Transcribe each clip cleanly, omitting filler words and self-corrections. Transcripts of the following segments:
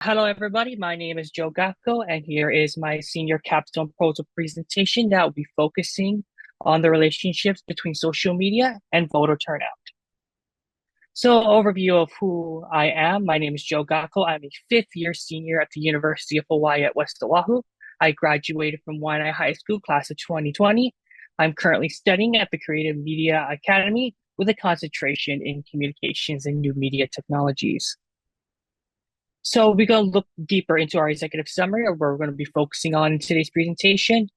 Hello, everybody. My name is Joe Gakko, and here is my senior capstone proposal presentation that will be focusing on the relationships between social media and voter turnout. So, overview of who I am. My name is Joe Gakko. I'm a fifth year senior at the University of Hawaii at West Oahu. I graduated from Waianae High School, class of 2020. I'm currently studying at the Creative Media Academy with a concentration in communications and new media technologies. So we're going to look deeper into our executive summary of where we're going to be focusing on in today's presentation.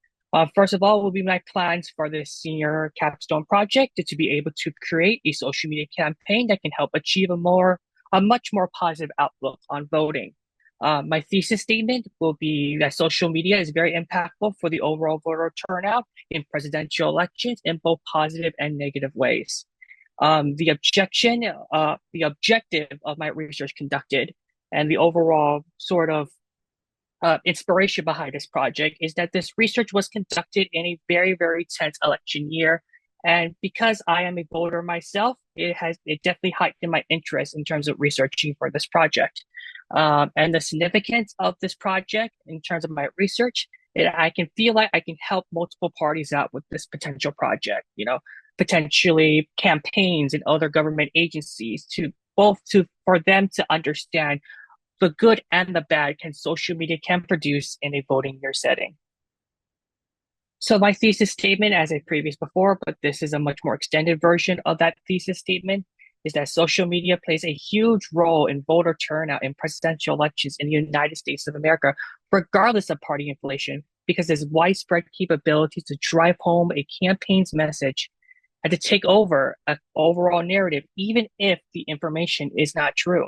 First of all, will be my plans for this senior capstone project to be able to create a social media campaign that can help achieve a much more positive outlook on voting. My thesis statement will be that social media is very impactful for the overall voter turnout in presidential elections in both positive and negative ways. The objective of my research conducted and the overall sort of inspiration behind this project is that this research was conducted in a very, very tense election year. And because I am a voter myself, it definitely heightened my interest in terms of researching for this project. And the significance of this project in terms of my research, I can feel like I can help multiple parties out with this potential project, potentially campaigns and other government agencies for them to understand the good and the bad social media can produce in a voting year setting. So my thesis statement, as I previous before, but this is a much more extended version of that thesis statement, is that social media plays a huge role in voter turnout in presidential elections in the United States of America, regardless of party affiliation, because there's widespread capability to drive home a campaign's message and to take over an overall narrative, even if the information is not true.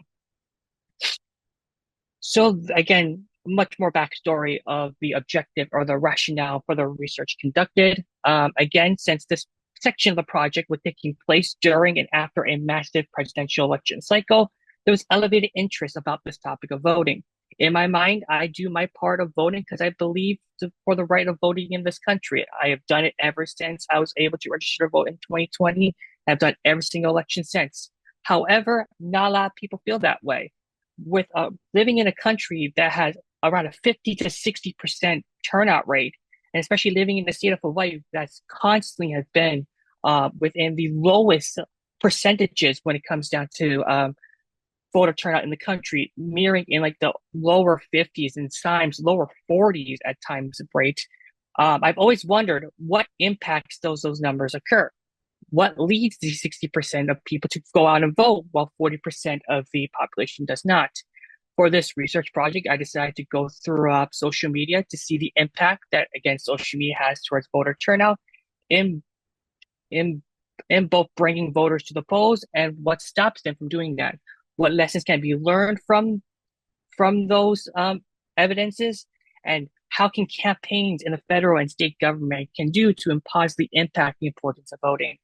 So again, much more backstory of the objective or the rationale for the research conducted. Again, since this section of the project was taking place during and after a massive presidential election cycle, there was elevated interest about this topic of voting. In my mind, I do my part of voting because I believe for the right of voting in this country. I have done it ever since I was able to register to vote in 2020. I've done every single election since. However, not a lot of people feel that way with living in a country that has around a 50 to 60% turnout rate, and especially living in the state of Hawaii that's constantly has been within the lowest percentages when it comes down to voter turnout in the country, mirroring in like the lower 50s and times lower 40s at times rate. I've always wondered what impacts those numbers occur. What leads the 60% of people to go out and vote while 40% of the population does not? For this research project, I decided to go through social media to see the impact that, again, social media has towards voter turnout in, in, in both bringing voters to the polls and what stops them from doing that. What lessons can be learned from those evidences, and how can campaigns in the federal and state government can do to positively impact the importance of voting.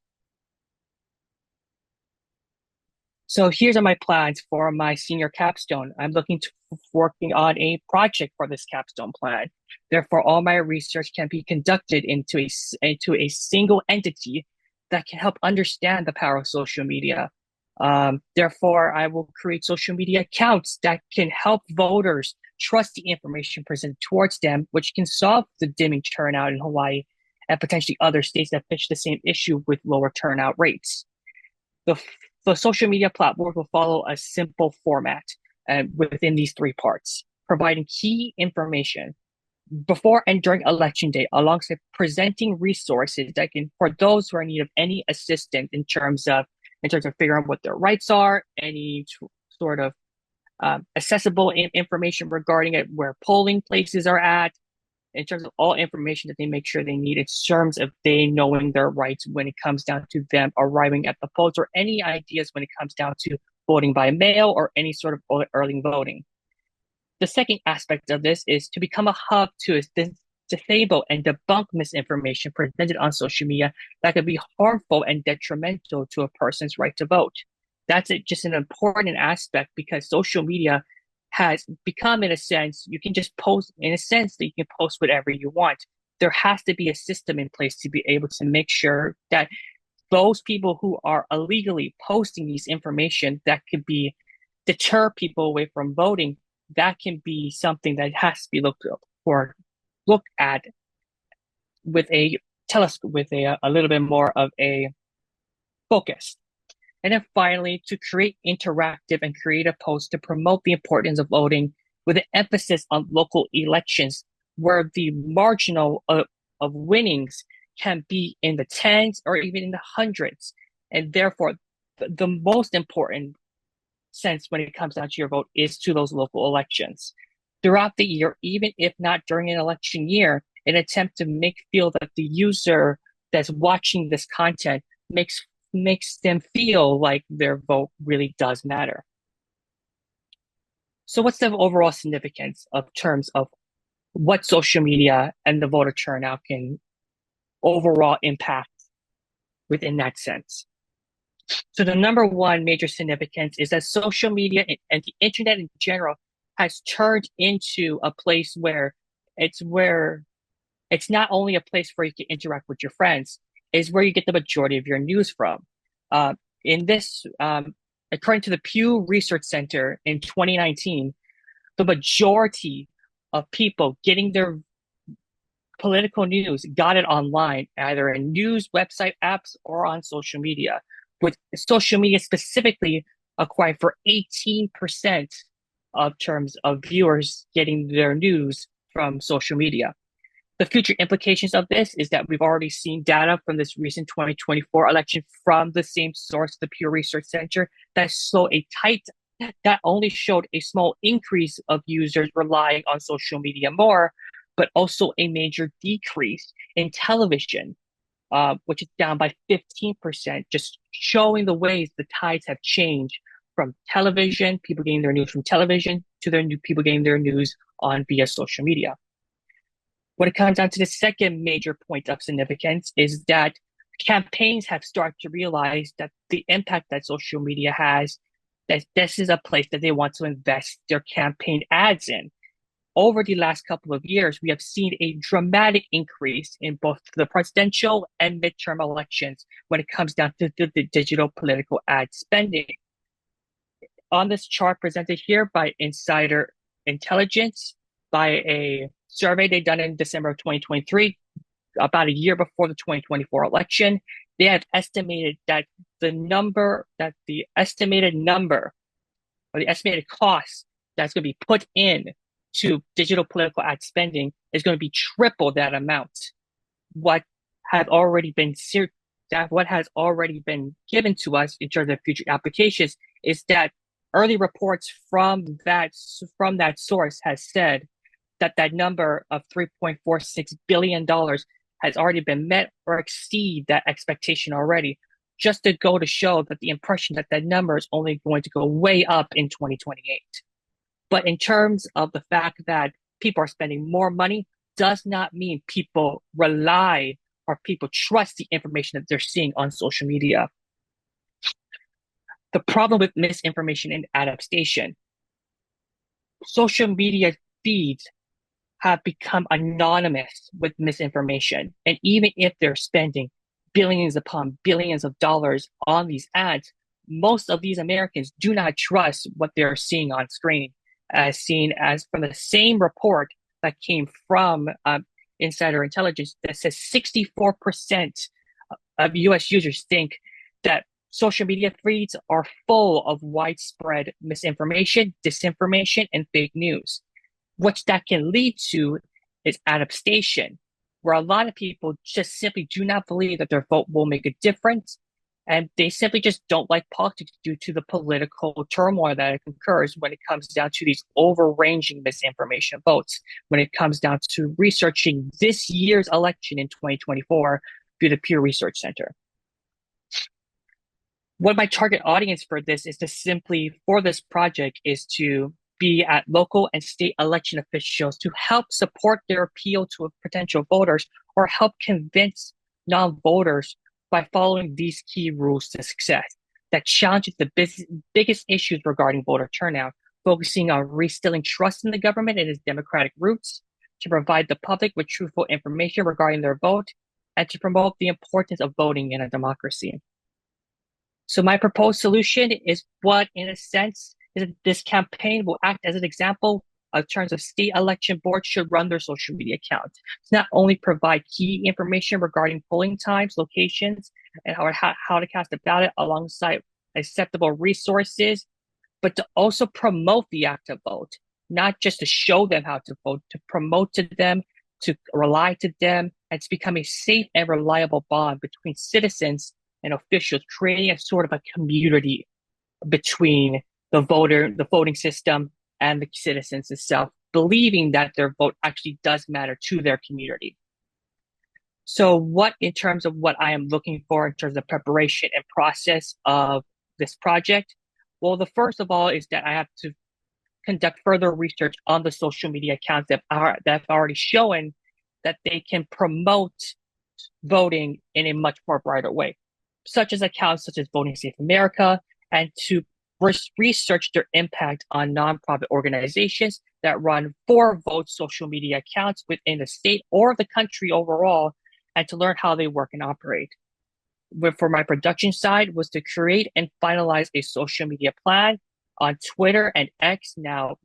So here's my plans for my senior capstone. I'm working on a project for this capstone plan. Therefore, all my research can be conducted into a single entity that can help understand the power of social media. Therefore, I will create social media accounts that can help voters trust the information presented towards them, which can solve the dimming turnout in Hawaii and potentially other states that face the same issue with lower turnout rates. The social media platform will follow a simple format within these three parts, providing key information before and during election day, alongside presenting resources that can, for those who are in need of any assistance in terms of figuring out what their rights are, any sort of accessible information regarding it, where polling places are at, in terms of all information that they make sure they need in terms of they knowing their rights when it comes down to them arriving at the polls, or any ideas when it comes down to voting by mail or any sort of early voting. The second aspect of this is to become a hub to disable and debunk misinformation presented on social media that could be harmful and detrimental to a person's right to vote. That's just an important aspect because social media has become, in a sense, you can just post, in a sense, that you can post whatever you want. There has to be a system in place to be able to make sure that those people who are illegally posting these information that could be deter people away from voting that can be something that has to be looked at with a telescope, with a little bit more of a focus. And then finally, to create interactive and creative posts to promote the importance of voting with an emphasis on local elections where the marginal of winnings can be in the tens or even in the hundreds. And therefore, the most important sense when it comes down to your vote is to those local elections. Throughout the year, even if not during an election year, an attempt to make feel that the user that's watching this content makes them feel like their vote really does matter. So what's the overall significance of terms of what social media and the voter turnout can overall impact within that sense? So the number one major significance is that social media and the internet in general has turned into a place where it's not only a place where you can interact with your friends, is where you get the majority of your news from. Uh, in this, according to the Pew Research Center in 2019, the majority of people getting their political news got it online, either in news website apps or on social media, with social media specifically acquiring for 18% of terms of viewers getting their news from social media. The future implications of this is that we've already seen data from this recent 2024 election from the same source, the Pew Research Center, that only showed a small increase of users relying on social media more, but also a major decrease in television, which is down by 15%, just showing the ways the tides have changed from television, people getting their news from television, to people getting their news on via social media. When it comes down to the second major point of significance is that campaigns have started to realize that the impact that social media has, that this is a place that they want to invest their campaign ads in. Over the last couple of years, we have seen a dramatic increase in both the presidential and midterm elections when it comes down to the digital political ad spending. On this chart presented here by Insider Intelligence, by a survey they done in December of 2023, about a year before the 2024 election, they have estimated that the estimated number or the estimated cost that's going to be put in to digital political ad spending is going to be triple that amount. What has already been given to us in terms of future applications is that early reports from that source has said that number of $3.46 billion has already been met or exceed that expectation already, just to go to show that the impression that number is only going to go way up in 2028. But in terms of the fact that people are spending more money does not mean people rely or people trust the information that they're seeing on social media. The problem with misinformation and adaptation, social media feeds have become anonymous with misinformation. And even if they're spending billions upon billions of dollars on these ads, most of these Americans do not trust what they're seeing on screen, as seen as from the same report that came from Insider Intelligence that says 64% of US users think that social media feeds are full of widespread misinformation, disinformation, and fake news. What that can lead to is adaptation, where a lot of people just simply do not believe that their vote will make a difference. And they simply just don't like politics due to the political turmoil that occurs when it comes down to these overranging misinformation votes, when it comes down to researching this year's election in 2024 through the Pew Research Center. What my target audience for this project is to be at local and state election officials to help support their appeal to potential voters or help convince non-voters by following these key rules to success that challenges the biggest issues regarding voter turnout, focusing on reinstilling trust in the government and its democratic roots, to provide the public with truthful information regarding their vote, and to promote the importance of voting in a democracy. So my proposed solution is what, in a sense, This campaign will act as an example in terms of state election boards should run their social media accounts to not only provide key information regarding polling times, locations, and how to cast a ballot alongside acceptable resources, but to also promote the act of vote, not just to show them how to vote, to promote to them, to rely to them, and to become a safe and reliable bond between citizens and officials, creating a sort of a community between the voting system, and the citizens itself, believing that their vote actually does matter to their community. So what, in terms of what I am looking for in terms of preparation and process of this project? Well, the first of all is that I have to conduct further research on the social media accounts that have already shown that they can promote voting in a much more brighter way, such as accounts such as Voting Safe America, and to research their impact on nonprofit organizations that run for vote social media accounts within the state or the country overall, and to learn how they work and operate. For my production side was to create and finalize a social media plan on Twitter and X, now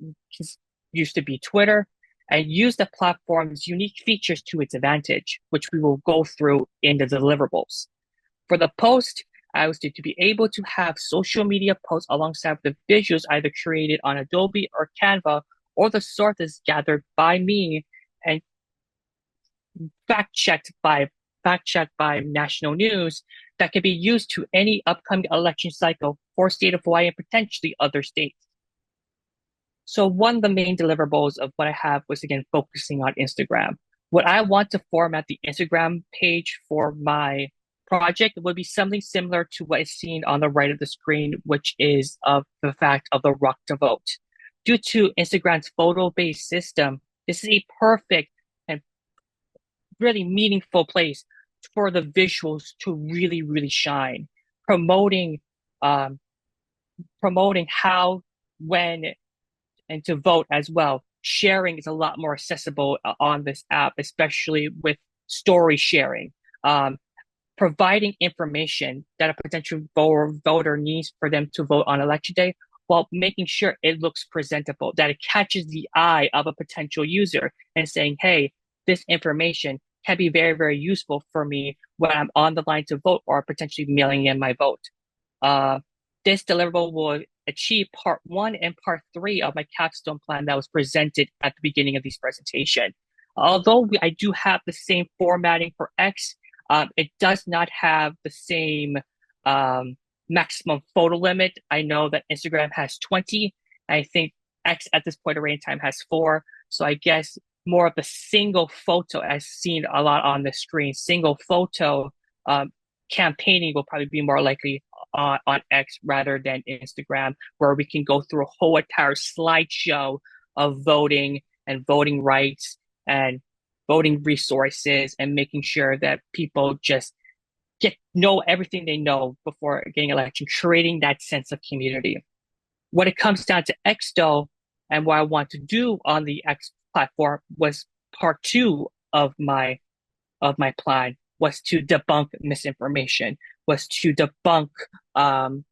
used to be Twitter, and use the platform's unique features to its advantage, which we will go through in the deliverables. For the post, I was to be able to have social media posts alongside the visuals either created on Adobe or Canva, or the sources gathered by me and fact-checked by national news that can be used to any upcoming election cycle for state of Hawaii and potentially other states. So one of the main deliverables of what I have was, again, focusing on Instagram. What I want to format the Instagram page for my project would be something similar to what is seen on the right of the screen, which is of the fact of the Rock to Vote. Due to Instagram's photo-based system, this is a perfect and really meaningful place for the visuals to really, really shine, promoting how, when, and to vote as well. Sharing is a lot more accessible on this app, especially with story sharing. Providing information that a potential voter needs for them to vote on election day, while making sure it looks presentable, that it catches the eye of a potential user and saying, hey, this information can be very, very useful for me when I'm on the line to vote or potentially mailing in my vote. This deliverable will achieve part 1 and part 3 of my capstone plan that was presented at the beginning of this presentation. Although I do have the same formatting for X, it does not have the same maximum photo limit. I know that Instagram has 20. I think X at this point in time has 4. So I guess more of the single photo, as seen a lot on the screen, single photo campaigning will probably be more likely on X rather than Instagram, where we can go through a whole entire slideshow of voting and voting rights and voting resources and making sure that people just know everything they know before getting election, creating that sense of community. When it comes down to X though, and what I want to do on the X platform was part 2 of my plan, was to debunk misinformation, was to debunk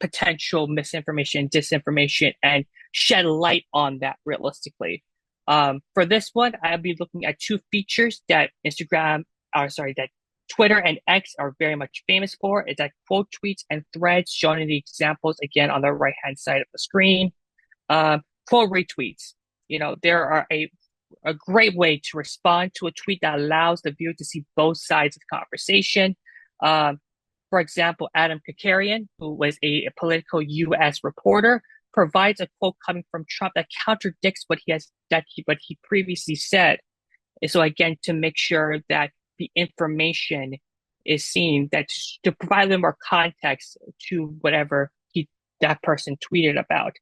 potential misinformation, disinformation, and shed light on that realistically. For this one, I'll be looking at 2 features that that Twitter and X are very much famous for. It's that quote tweets and threads shown in the examples again on the right-hand side of the screen. Quote retweets. There are a great way to respond to a tweet that allows the viewer to see both sides of the conversation. For example, Adam Kakarian, who was a political U.S. reporter, provides a quote coming from Trump that contradicts what he previously said. And so again, to make sure that the information is seen, that to provide a little more context to whatever that person tweeted about.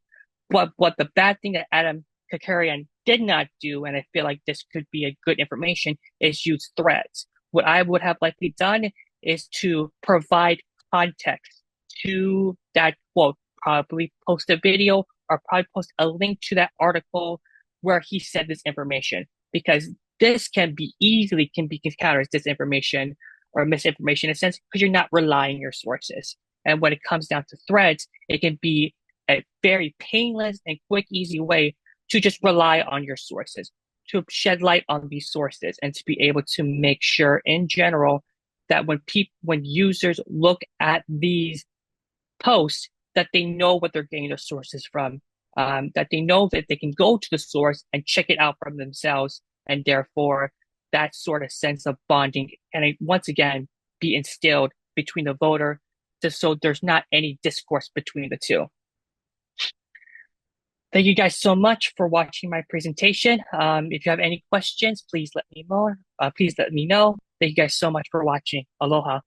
But what the bad thing that Adam Kakarian did not do, and I feel like this could be a good information, is use threads. What I would have likely done is to provide context to that quote, probably post a video or probably post a link to that article where he said this information, because this can be countered as disinformation or misinformation in a sense, because you're not relying on your sources. And when it comes down to threads, it can be a very painless and quick, easy way to just rely on your sources, to shed light on these sources, and to be able to make sure in general that when users look at these posts, that they know what they're getting their sources from, that they know that they can go to the source and check it out from themselves, and therefore that sort of sense of bonding and once again be instilled between the voter, just so there's not any discourse between the two. Thank you guys so much for watching my presentation. If you have any questions, please let me know. Please let me know. Thank you guys so much for watching. Aloha.